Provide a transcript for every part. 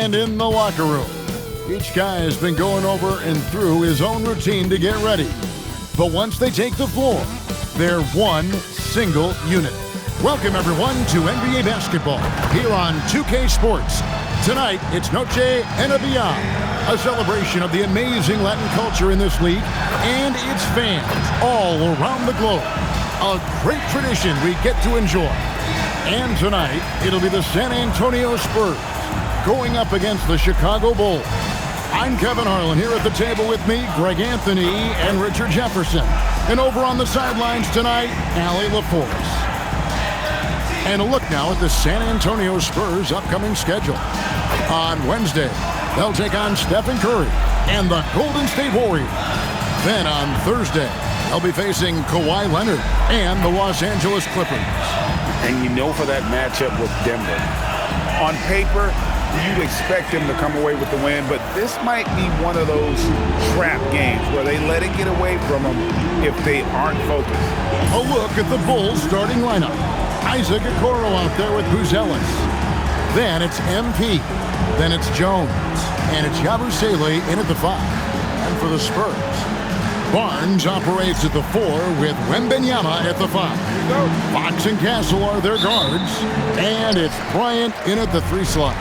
And in the locker room, each guy has been going over and through his own routine to get ready. But once they take the floor, they're one single unit. Welcome, everyone, to NBA basketball here on 2K Sports. Tonight, it's Noche and Beyond, a celebration of the amazing Latin culture in this league and its fans all around the globe. A great tradition we get to enjoy. And tonight, it'll be the San Antonio Spurs going up against the Chicago Bulls. I'm Kevin Harlan here at the table with me, Greg Anthony and Richard Jefferson. And over on the sidelines tonight, Allie LaForce. And a look now at the San Antonio Spurs' upcoming schedule. On Wednesday, they'll take on Stephen Curry and the Golden State Warriors. Then on Thursday, they'll be facing Kawhi Leonard and the Los Angeles Clippers. And you know for that matchup with Denver, on paper, you'd expect them to come away with the win, but this might be one of those trap games where they let it get away from them if they aren't focused. A look at the Bulls' starting lineup. Isaac Okoro out there with Buzelis. Then it's MP. Then it's Jones. And it's Yabusele in at the 5. And for the Spurs, Barnes operates at the 4 with Wembanyama at the 5. Fox and Castle are their guards. And it's Bryant in at the 3 slot.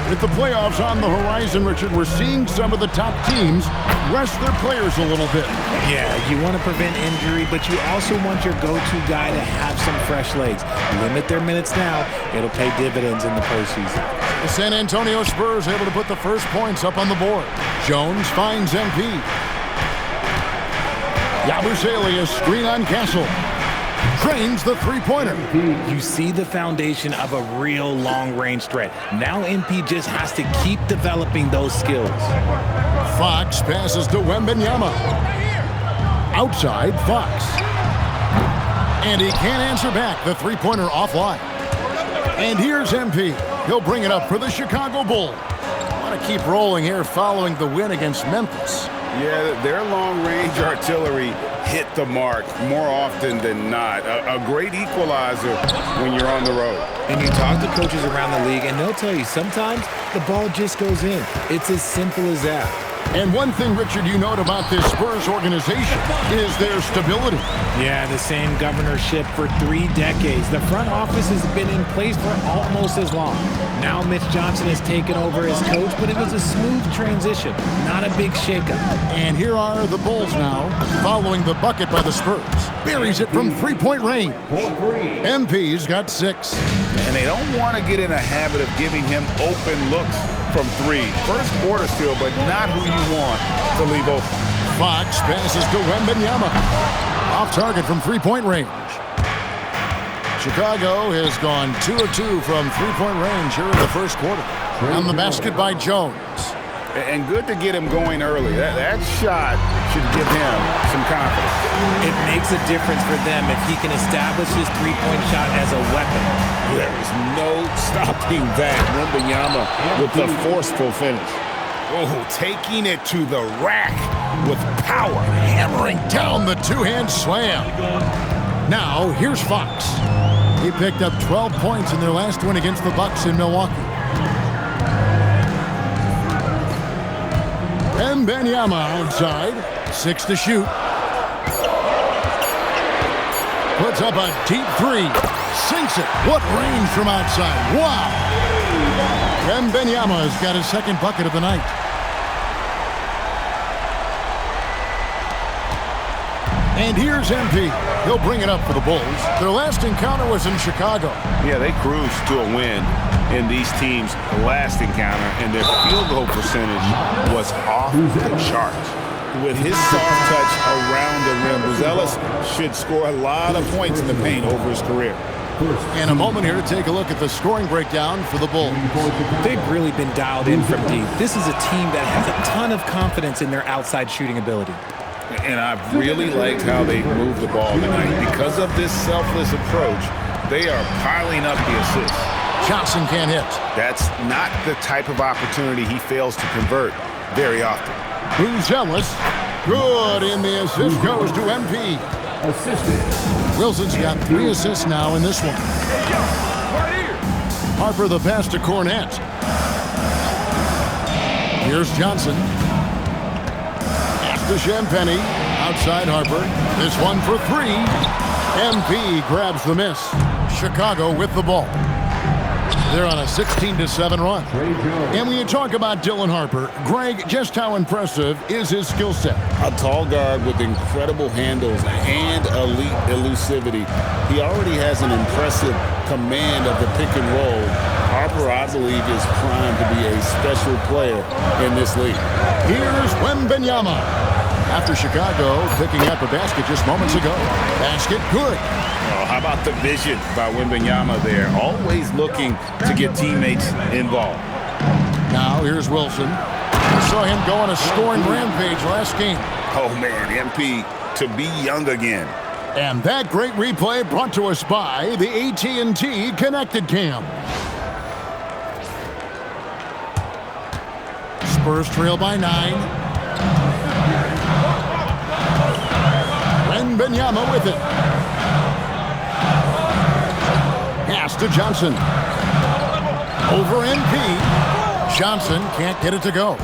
With the playoffs on the horizon, Richard, we're seeing some of the top teams rest their players a little bit. Yeah, you want to prevent injury, but you also want your go-to guy to have some fresh legs. Limit their minutes now. It'll pay dividends in the postseason. The San Antonio Spurs able to put the first points up on the board. Jones finds MP. Yabusele a screen on Castle. Drains the three-pointer. You see the foundation of a real long-range threat. Now MP just has to keep developing those skills. Fox passes to Wembanyama. Outside, Fox. And he can't answer back. The three-pointer offline. And here's MP. He'll bring it up for the Chicago Bulls. Want to keep rolling here following the win against Memphis. Yeah, their long-range artillery hit the mark more often than not. A great equalizer when you're on the road. And you talk to coaches around the league, and they'll tell you sometimes the ball just goes in. It's as simple as that. And one thing, Richard, you note about this Spurs organization is their stability. Yeah, the same governorship for 3 decades. The front office has been in place for almost as long. Now Mitch Johnson has taken over as coach, but it was a smooth transition, not a big shakeup. And here are the Bulls now, following the bucket by the Spurs. Buries it from three-point range. MP's got 6. And they don't want to get in a habit of giving him open looks from 3. First quarter still, but not who you want to leave open. Fox passes to Wembanyama. Off target from three-point range. Chicago has gone 2 of 2 from three-point range here in the first quarter. On the basket by Jones. And good to get him going early. That shot should give him some confidence. It makes a difference for them if he can establish his three-point shot as a weapon. There's no stopping that. Wembanyama with the forceful finish. Oh, taking it to the rack with power. Hammering down the two-hand slam. Now, here's Fox. He picked up 12 points in their last win against the Bucks in Milwaukee. Wembanyama outside. 6 to shoot. Puts up a deep 3. Sinks it. What range from outside. Wow. Wembanyama has got his second bucket of the night. And here's MP. He'll bring it up for the Bulls. Their last encounter was in Chicago. Yeah, they cruised to a win in these teams' last encounter, and their field goal percentage was off the charts. With his soft touch around the rim, Buzelis should score a lot of points in the paint over his career. And a moment here to take a look at the scoring breakdown for the Bulls. They've really been dialed in from deep. This is a team that has a ton of confidence in their outside shooting ability. And I've really liked how they moved the ball tonight. Because of this selfless approach, they are piling up the assists. Johnson can't hit. That's not the type of opportunity he fails to convert very often. Buzelis, good, and the assist goes to MP. Wilson's got 3 assists now in this one. Harper the pass to Cornette. Here's Johnson. Pass to Champagnie. Outside Harper. This one for three. MP grabs the miss. Chicago with the ball. They're on a 16-7 run. And when you talk about Dylan Harper, Greg, just how impressive is his skill set? A tall guard with incredible handles and elite elusivity. He already has an impressive command of the pick and roll. Harper, I believe, is primed to be a special player in this league. Here's Wembanyama. After Chicago picking up a basket just moments ago. Basket good. Oh, how about the vision by Wembanyama there? Always looking to get teammates involved. Now here's Wilson. We saw him go on a scoring rampage last game. Oh, man, MP to be young again. And that great replay brought to us by the AT&T Connected Cam. Spurs trail by 9. Wembanyama with it. Pass to Johnson. Over MP. Johnson can't get it to go.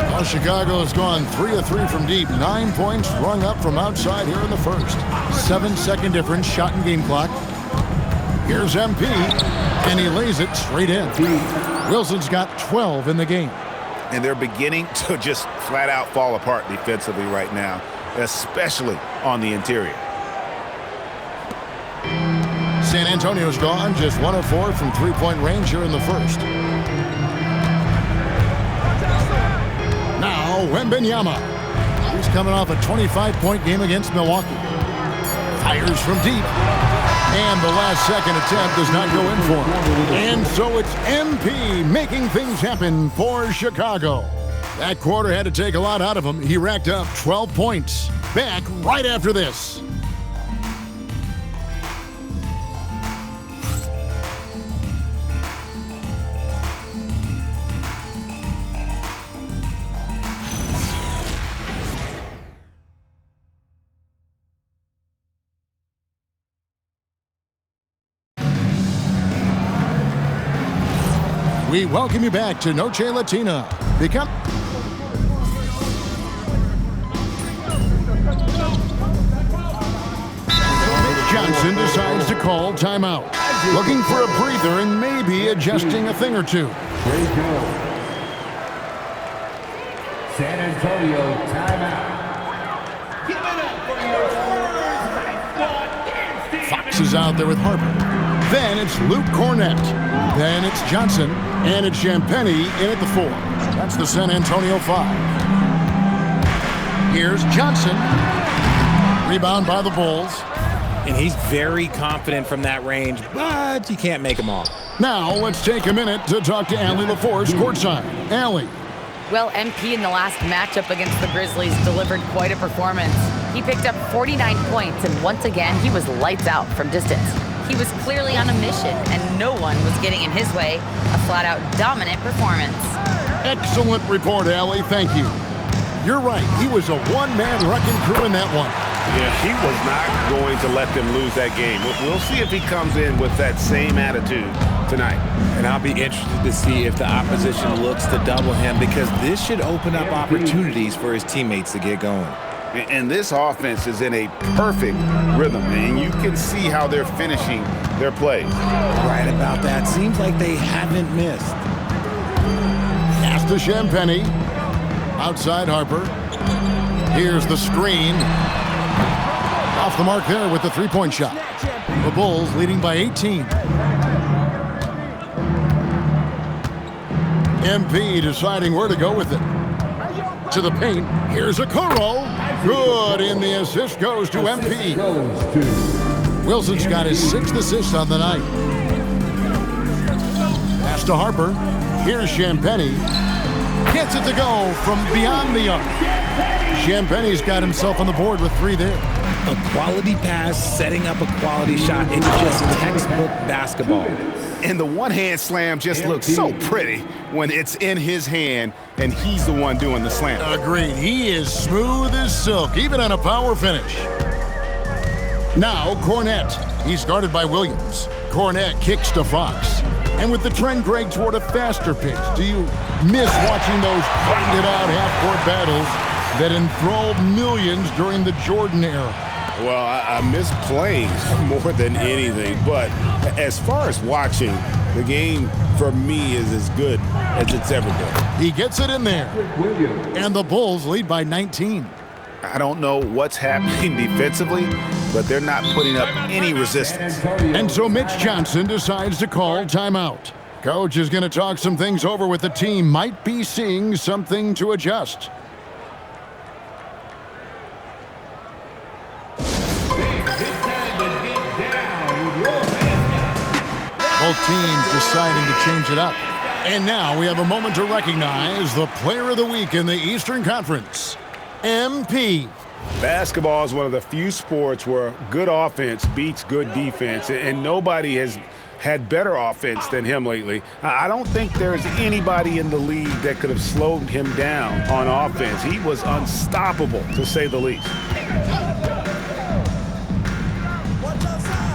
Well, Chicago has gone 3 of 3 from deep. 9 points rung up from outside here in the first. 7-second difference, shot and game clock. Here's MP, and he lays it straight in. Wilson's got 12 in the game. And they're beginning to just flat out fall apart defensively right now, especially on the interior. San Antonio's gone just 1 of 4 from three-point range here in the first. Now Wembanyama. He's coming off a 25-point game against Milwaukee. Fires from deep. And the last second attempt does not go in for him. And so it's MP making things happen for Chicago. That quarter had to take a lot out of him. He racked up 12 points. Back right after this. We welcome you back to Noche Latina. Johnson decides to call timeout. Looking for a breather and maybe adjusting a thing or two. San Antonio timeout. Fox is out there with Harper. Then it's Luke Cornett. Then it's Johnson. And it's Champagnie in at the 4. That's the San Antonio 5. Here's Johnson. Rebound by the Bulls. And he's very confident from that range, but you can't make him all. Now let's take a minute to talk to Allie LaForce courtside. Allie. Well, MP in the last matchup against the Grizzlies delivered quite a performance. He picked up 49 points, and once again, he was lights out from distance. He was clearly on a mission, and no one was getting in his way. A flat-out dominant performance. Excellent report, Allie. Thank you. You're right. He was a one-man wrecking crew in that one. Yeah, he was not going to let them lose that game. We'll see if he comes in with that same attitude tonight. And I'll be interested to see if the opposition looks to double him, because this should open up opportunities for his teammates to get going. And this offense is in a perfect rhythm, and you can see how they're finishing their plays. Right about that. Seems like they haven't missed. Pass to Champagnie. Outside Harper. Here's the screen. Off the mark there with the three-point shot. The Bulls leading by 18. MP deciding where to go with it. To the paint. Here's Okoro. Good, and the assist goes to MP. Wilson's got his 6th assist on the night. Pass to Harper. Here's Champagnie. Gets it to go from beyond the arc. Champagnie's got himself on the board with 3 there. A quality pass, setting up a quality shot. It's just textbook basketball. And the one-hand slam just looks so pretty when it's in his hand and he's the one doing the slam. Agreed. He is smooth as silk, even on a power finish. Now Cornett. He's guarded by Williams. Cornett kicks to Fox. And with the trend, Greg, toward a faster pace, do you miss watching those grinded-out half-court battles that enthralled millions during the Jordan era? Well, I miss playing more than anything, but as far as watching, the game for me is as good as it's ever been. He gets it in there, and the Bulls lead by 19. I don't know what's happening defensively, but they're not putting up any resistance. And so Mitch Johnson decides to call timeout. Coach is going to talk some things over with the team. Might be seeing something to adjust. Both teams deciding to change it up. And now we have a moment to recognize the Player of the Week in the Eastern Conference, MP. Basketball is one of the few sports where good offense beats good defense, and nobody has had better offense than him lately. I don't think there's anybody in the league that could have slowed him down on offense. He was unstoppable, to say the least.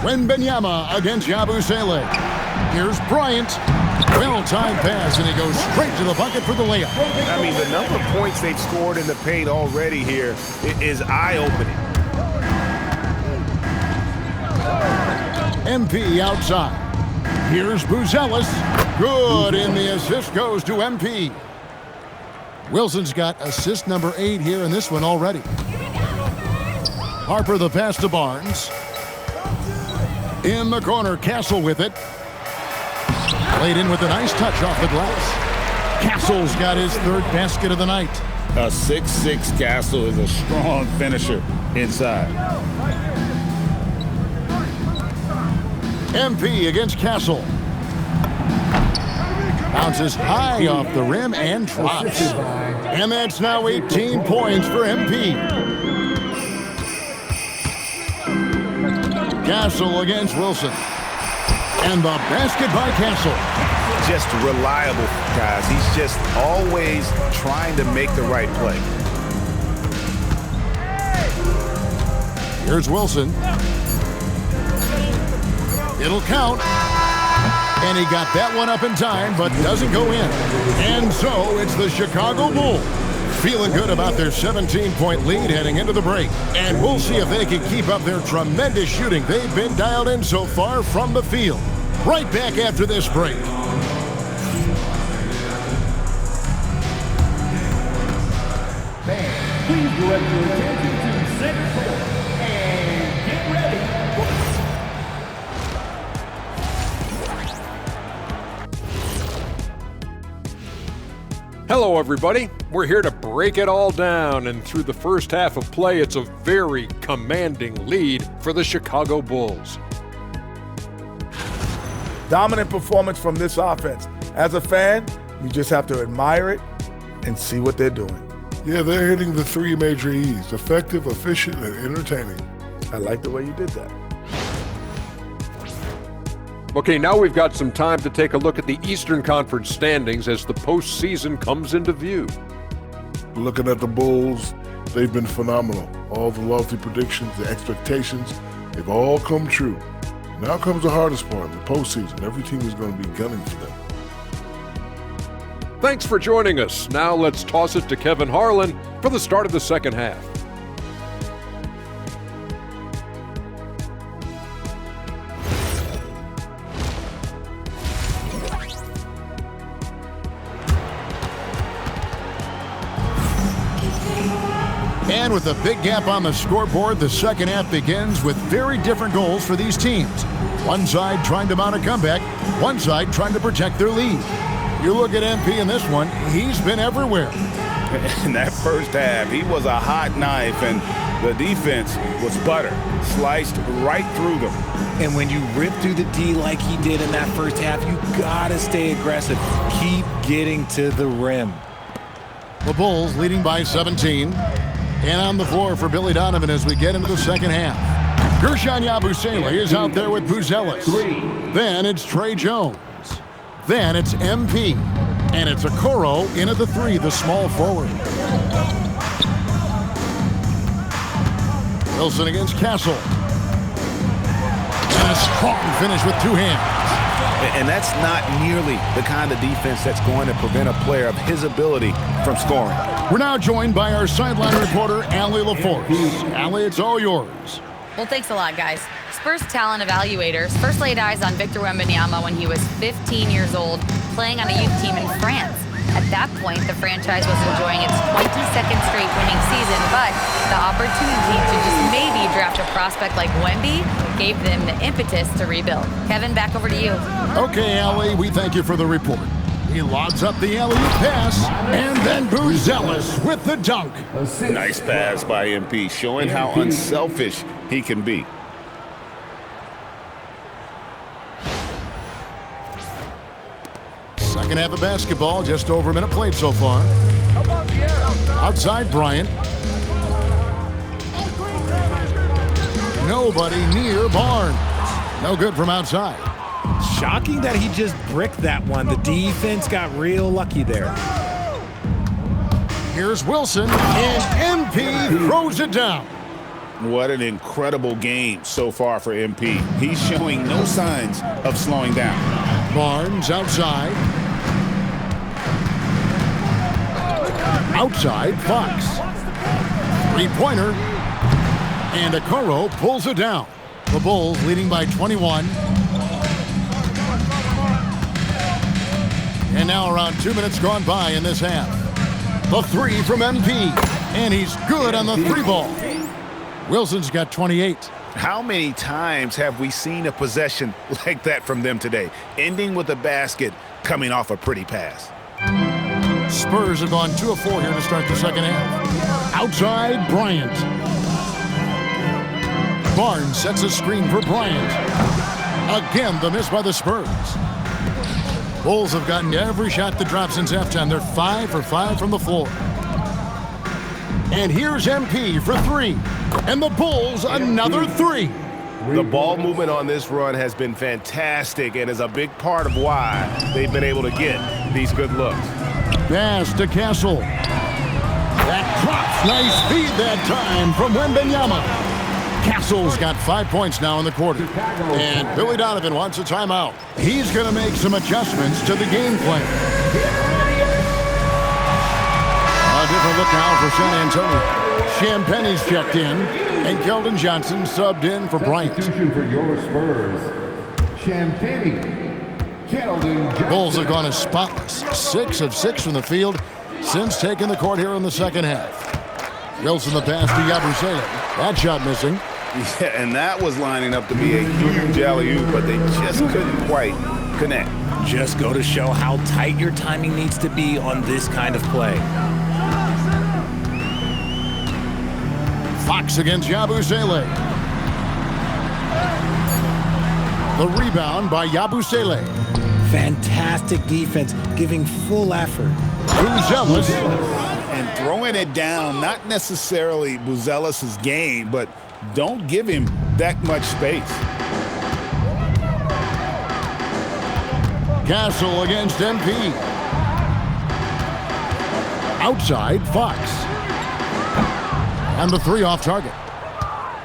Wembanyama against Yabusele. Here's Bryant. Well-timed pass, and he goes straight to the bucket for the layup. I mean, the number of points they've scored in the paint already here is eye-opening. MP outside. Here's Buzelis. Good, and the assist goes to MP. Wilson's got assist number 8 here in this one already. Harper the pass to Barnes. In the corner, Castle with it. Played in with a nice touch off the glass. Castle's got his 3rd basket of the night. A 6'6" Castle is a strong finisher inside. MP against Castle. Bounces high off the rim and drops. And that's now 18 points for MP. Castle against Wilson. And the basket by Castle. Just reliable, guys. He's just always trying to make the right play. Here's Wilson. It'll count. And he got that one up in time, but doesn't go in. And so it's the Chicago Bulls feeling good about their 17-point lead heading into the break. And we'll see if they can keep up their tremendous shooting they've been dialed in so far from the field. Right back after this break. Fans, please direct your attention to center court and get ready. Hello, everybody. We're here to break it all down, and through the first half of play, it's a very commanding lead for the Chicago Bulls. Dominant performance from this offense. As a fan, you just have to admire it and see what they're doing. Yeah, they're hitting the 3 major E's: effective, efficient, and entertaining. I like the way you did that. Okay, now we've got some time to take a look at the Eastern Conference standings as the postseason comes into view. Looking at the Bulls, they've been phenomenal. All the lofty predictions, the expectations, they've all come true. Now comes the hardest part, the postseason. Every team is going to be gunning for them. Thanks for joining us. Now let's toss it to Kevin Harlan for the start of the second half. And with a big gap on the scoreboard, the second half begins with very different goals for these teams. One side trying to mount a comeback, one side trying to protect their lead. You look at MP in this one, he's been everywhere. In that first half, he was a hot knife, and the defense was butter, sliced right through them. And when you rip through the D like he did in that first half, you gotta stay aggressive. Keep getting to the rim. The Bulls leading by 17. And on the floor for Billy Donovan as we get into the second half. Guerschon Yabusele is out there with Buzelis. Then it's Trey Jones. Then it's MP. And it's Okoro in at the 3, the small forward. Wilson against Castle. And a strong finish with 2 hands. And that's not nearly the kind of defense that's going to prevent a player of his ability from scoring. We're now joined by our sideline reporter, Allie LaForce. Allie, it's all yours. Well, thanks a lot, guys. Spurs talent evaluators first laid eyes on Victor Wembanyama when he was 15 years old, playing on a youth team in France. At that point, the franchise was enjoying its 22nd straight winning season, but the opportunity to just maybe draft a prospect like Wemby gave them the impetus to rebuild. Kevin, back over to you. Okay, Allie, we thank you for the report. He lobs up the alley-oop pass, and then Buzelis with the dunk. Nice pass by MP, showing how unselfish he can be. Second half of basketball, just over a minute played so far. Outside Bryant. Nobody near Barnes. No good from outside. Shocking that he just bricked that one. The defense got real lucky there. Here's Wilson, and MP throws it down. What an incredible game so far for MP. He's showing no signs of slowing down. Barnes outside. Outside, Fox. Three-pointer. And Okoro pulls it down. The Bulls leading by 21. And now around 2 minutes gone by in this half. The three from MP. And he's good on the three ball. Wilson's got 28. How many times have we seen a possession like that from them today, ending with a basket coming off a pretty pass? Spurs have gone 2 of 4 here to start the second half. Outside, Bryant. Barnes sets a screen for Bryant. Again, the miss by the Spurs. Bulls have gotten every shot that dropped since halftime. They're 5 for 5 from the floor. And here's MP for 3. And the Bulls, another 3. The ball movement on this run has been fantastic and is a big part of why they've been able to get these good looks. Pass to Castle. That drops. Nice feed that time from Wembanyama. Castle's got 5 points now in the quarter. And Billy Donovan wants a timeout. He's going to make some adjustments to the game plan. A different look now for San Antonio. Champagne's checked in, and Keldon Johnson subbed in for Bryant. For your Spurs, Champagne. Bulls have gone as spotless. 6 of 6 from the field since taking the court here in the second half. Wilson the pass to Yabusele. That shot missing. Yeah, and that was lining up to be a huge alley-oop, but they just couldn't quite connect. Just go to show how tight your timing needs to be on this kind of play. Fox against Yabusele. The rebound by Yabusele. Fantastic defense, giving full effort. Buzelis. And throwing it down, not necessarily Buzelis' game, but don't give him that much space. Castle against MP. Outside, Fox. And the 3 off target.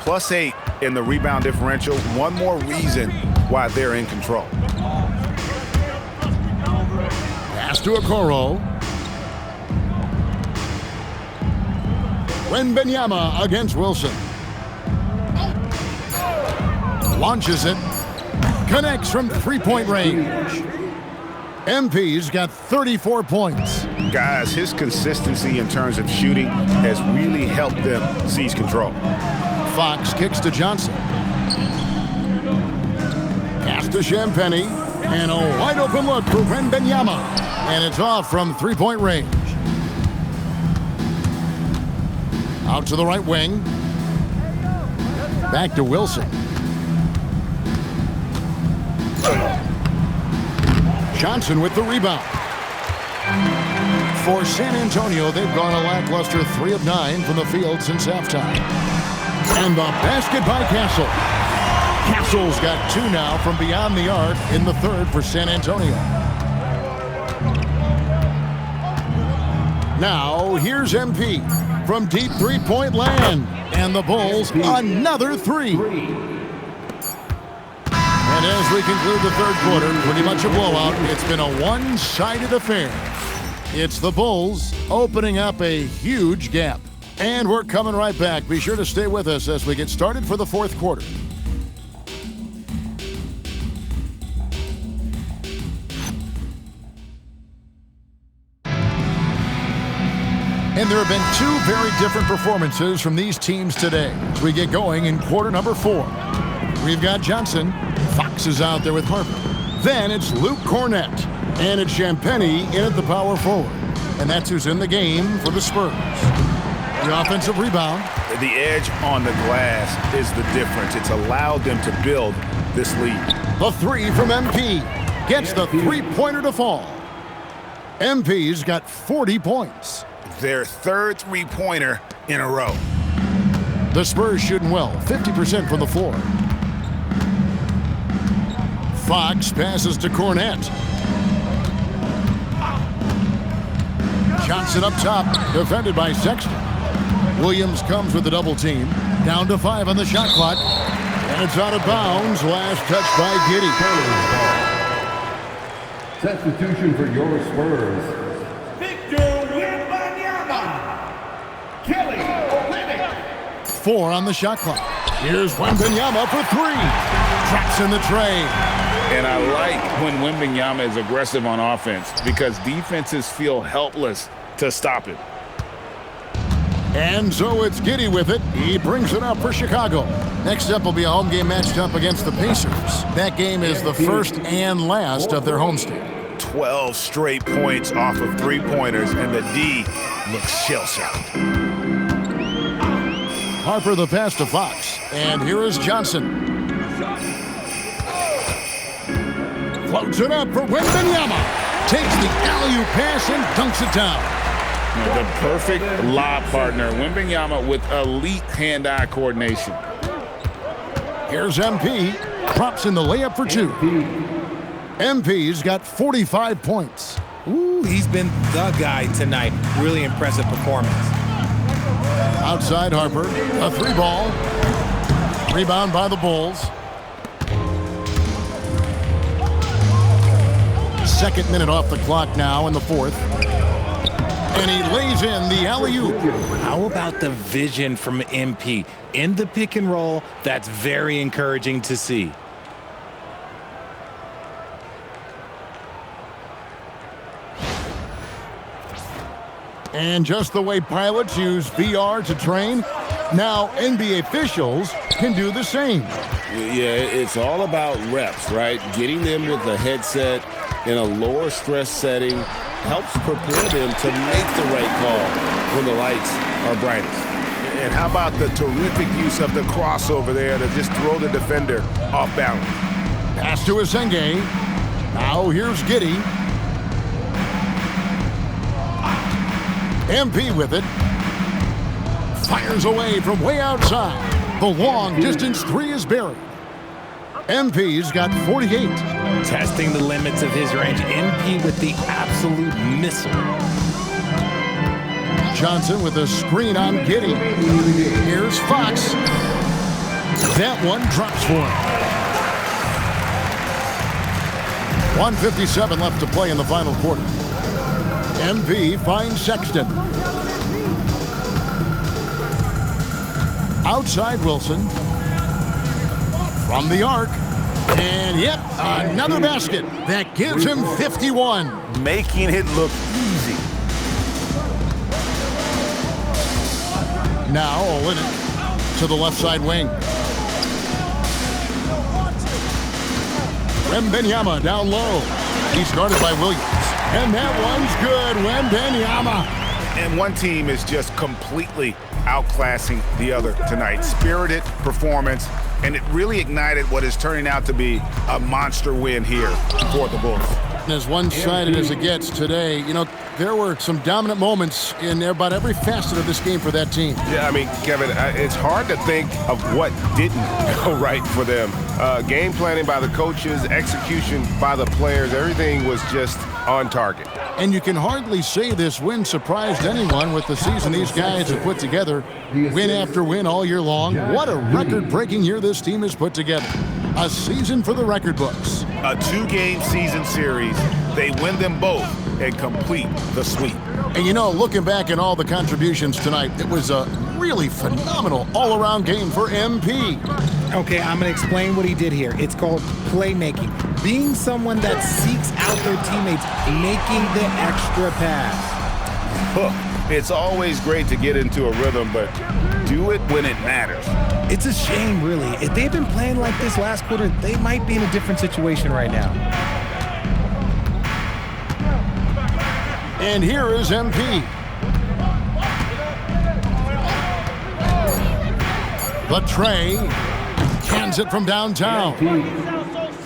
+8 in the rebound differential. One more reason why they're in control. Pass to Okoro. Wembanyama against Wilson. Launches it. Connects from 3-point range. MP's got 34 points. Guys, his consistency in terms of shooting has really helped them seize control. Fox kicks to Johnson. Pass to Champagnie. And a wide open look for Wembanyama. And it's off from 3-point range. Out to the right wing. Back to Wilson. Johnson with the rebound. For San Antonio, they've gone a lackluster 3 of 9 from the field since halftime. And the basket by Castle. Castle's got 2 now from beyond the arc in the third for San Antonio. Now, here's MP from deep 3-point land. And the Bulls, another 3. And as we conclude the third quarter, pretty much a blowout. It's been a one-sided affair. It's the Bulls opening up a huge gap. And we're coming right back. Be sure to stay with us as we get started for the fourth quarter. And there have been two very different performances from these teams today as we get going in quarter number 4. We've got Johnson. Fox is out there with Harper. Then it's Luke Cornett. And it's Champagnie in at the power forward. And that's who's in the game for the Spurs. The offensive rebound. The edge on the glass is the difference. It's allowed them to build this lead. The three from MP. Gets the three-pointer to fall. MP's got 40 points. Their third three-pointer in a row. The Spurs shooting well, 50% from the floor. Fox passes to Cornett. Johnson up top, defended by Sexton. Williams comes with the double team. Down to 5 on the shot clock. And it's out of bounds. Last touch by Giddey. Substitution for your Spurs. Victor Wembanyama. Kelly Olynyk. 4 on the shot clock. Here's Wembanyama for 3. Traps in the tray. And I like when Wembanyama is aggressive on offense because defenses feel helpless to stop him. And so it's Giddey with it. He brings it up for Chicago. Next up will be a home game matched up against the Pacers. That game is the first and last of their homestand. 12 straight points off of three-pointers, and the D looks shell-shocked. Harper the pass to Fox. And here is Johnson. Floats it up for Wembanyama. Takes the alley-oop pass and dunks it down. The perfect lob partner. Wembanyama with elite hand-eye coordination. Here's MP. Props in the layup for 2. MP's got 45 points. Ooh, he's been the guy tonight. Really impressive performance. Outside Harper. A 3-ball. Rebound by the Bulls. Second minute off the clock now in the fourth. And he lays in the alley-oop. How about the vision from MP? In the pick and roll, that's very encouraging to see. And just the way pilots use VR to train, now NBA officials can do the same. Yeah, it's all about reps, right? Getting them with a headset in a lower stress setting helps prepare them to make the right call when the lights are brightest. And how about the terrific use of the crossover there to just throw the defender off balance? Pass to Asenge. Now here's Giddey. MP with it. Fires away from way outside. The long distance 3 is buried. MP's got 48. Testing the limits of his range. MP with the absolute missile. Johnson with a screen on Giddey. Here's Fox. That one drops for him. 1:57 left to play in the final quarter. MP finds Sexton. Outside Wilson. From the arc. And yep, another basket. That gives him 51. Making it look easy. Now Olynyk to the left side wing. Wembanyama down low. He's guarded by Williams. And that one's good. Wembanyama. And one team is just completely outclassing the other tonight. Spirited performance, and it really ignited what is turning out to be a monster win here for the Bulls. As one-sided as it gets today, you know, there were some dominant moments in about every facet of this game for that team. Yeah, I mean, Kevin, it's hard to think of what didn't go right for them. Game planning by the coaches, execution by the players, everything was just on target. And you can hardly say this win surprised anyone with the season these guys have put together. Win after win all year long. What a record-breaking year this team has put together. a season for the record books. A 2-game season series. They win them both and complete the sweep. And you know, looking back at all the contributions tonight, it was a really phenomenal all-around game for MP. Okay, I'm going to explain what he did here. It's called playmaking. Being someone that seeks out their teammates, making the extra pass. It's always great to get into a rhythm, but do it when it matters. It's a shame, really. If they've been playing like this last quarter, they might be in a different situation right now. And here is MP. The tray cans it from downtown.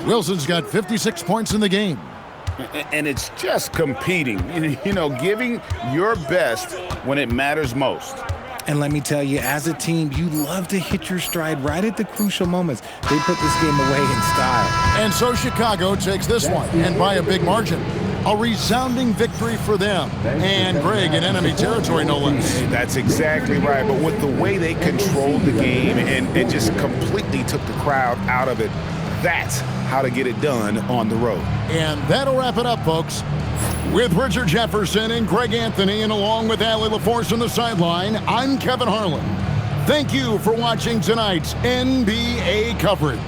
Wilson's got 56 points in the game. And it's just competing, you know, giving your best when it matters most. And let me tell you, as a team, you love to hit your stride right at the crucial moments. They put this game away in style. And so Chicago takes this one, and by a big margin. A resounding victory for them. And Greg in enemy territory, no less. That's exactly right. But with the way they controlled the game and it just completely took the crowd out of it, that's how to get it done on the road. And that'll wrap it up, folks. With Richard Jefferson and Greg Anthony, and along with Allie LaForce on the sideline, I'm Kevin Harlan. Thank you for watching tonight's NBA coverage.